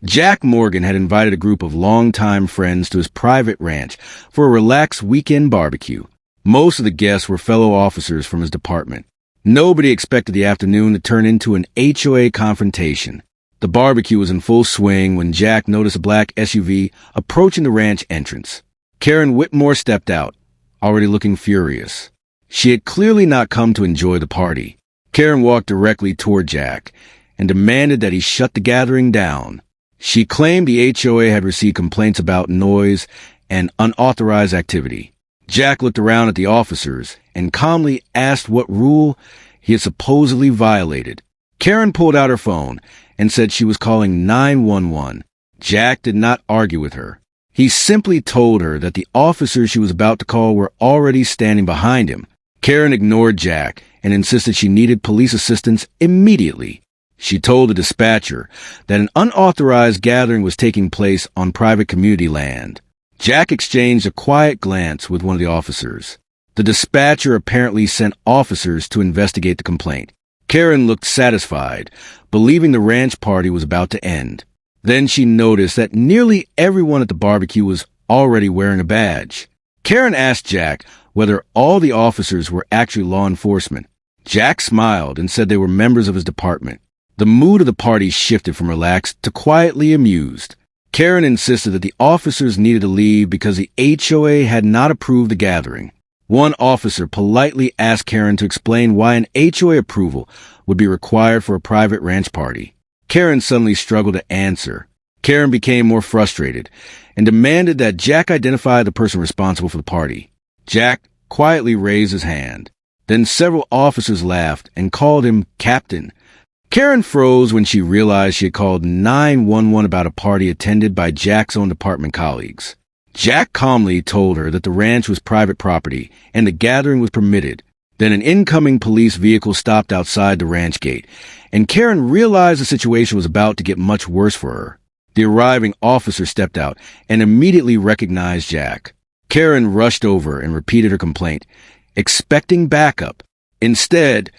Jack Morgan had invited a group of longtime friends to his private ranch for a relaxed weekend barbecue. Most of the guests were fellow officers from his department. Nobody expected the afternoon to turn into an HOA confrontation. The barbecue was in full swing when Jack noticed a black SUV approaching the ranch entrance. Karen Whitmore stepped out, already looking furious. She had clearly not come to enjoy the party. Karen walked directly toward Jack and demanded that he shut the gathering down. She claimed the HOA had received complaints about noise and unauthorized activity. Jack looked around at the officers and calmly asked what rule he had supposedly violated. Karen pulled out her phone and said she was calling 911. Jack did not argue with her. He simply told her that the officers she was about to call were already standing behind him. Karen ignored Jack and insisted she needed police assistance immediately. She told the dispatcher that an unauthorized gathering was taking place on private community land. Jack exchanged a quiet glance with one of the officers. The dispatcher apparently sent officers to investigate the complaint. Karen looked satisfied, believing the ranch party was about to end. Then she noticed that nearly everyone at the barbecue was already wearing a badge. Karen asked Jack whether all the officers were actually law enforcement. Jack smiled and said they were members of his department. The mood of the party shifted from relaxed to quietly amused. Karen insisted that the officers needed to leave because the HOA had not approved the gathering. One officer politely asked Karen to explain why an HOA approval would be required for a private ranch party. Karen suddenly struggled to answer. Karen became more frustrated and demanded that Jack identify the person responsible for the party. Jack quietly raised his hand. Then several officers laughed and called him Captain. Karen froze when she realized she had called 911 about a party attended by Jack's own department colleagues. Jack calmly told her that the ranch was private property and the gathering was permitted. Then an incoming police vehicle stopped outside the ranch gate, and Karen realized the situation was about to get much worse for her. The arriving officer stepped out and immediately recognized Jack. Karen rushed over and repeated her complaint, expecting backup. Instead,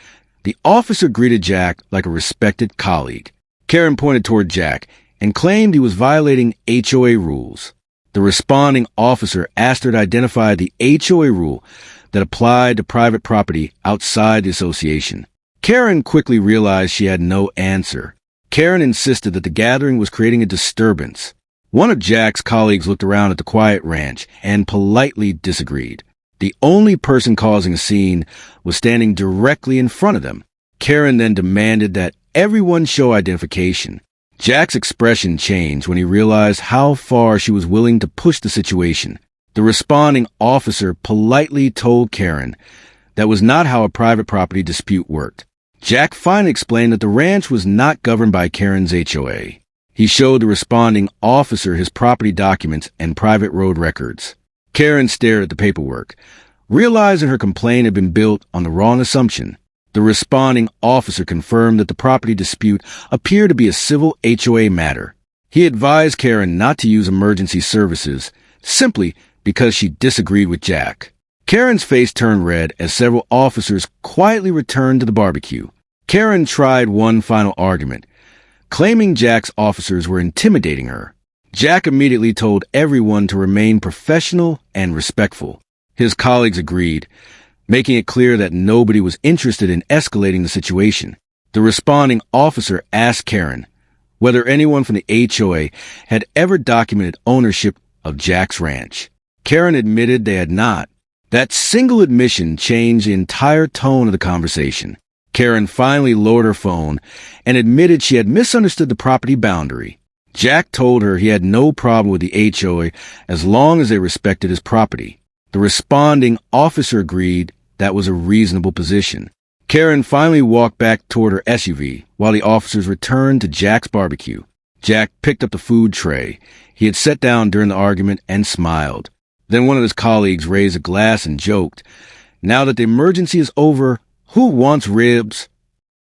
the officer greeted Jack like a respected colleague. Karen pointed toward Jack and claimed he was violating HOA rules. The responding officer asked her to identify the HOA rule that applied to private property outside the association. Karen quickly realized she had no answer. Karen insisted that the gathering was creating a disturbance. One of Jack's colleagues looked around at the quiet ranch and politely disagreed. The only person causing a scene was standing directly in front of them. Karen then demanded that everyone show identification. Jack's expression changed when he realized how far she was willing to push the situation. The responding officer politely told Karen that was not how a private property dispute worked. Jack finally explained that the ranch was not governed by Karen's HOA. He showed the responding officer his property documents and private road records. Karen stared at the paperwork, realizing her complaint had been built on the wrong assumption. The responding officer confirmed that the property dispute appeared to be a civil HOA matter. He advised Karen not to use emergency services, simply because she disagreed with Jack. Karen's face turned red as several officers quietly returned to the barbecue. Karen tried one final argument, claiming Jack's officers were intimidating her. Jack immediately told everyone to remain professional and respectful. His colleagues agreed, making it clear that nobody was interested in escalating the situation. The responding officer asked Karen whether anyone from the HOA had ever documented ownership of Jack's ranch. Karen admitted they had not. That single admission changed the entire tone of the conversation. Karen finally lowered her phone and admitted she had misunderstood the property boundary. Jack told her he had no problem with the HOA as long as they respected his property. The responding officer agreed that was a reasonable position. Karen finally walked back toward her SUV while the officers returned to Jack's barbecue. Jack picked up the food tray he had set down during the argument and smiled. Then one of his colleagues raised a glass and joked, "Now that the emergency is over, who wants ribs?"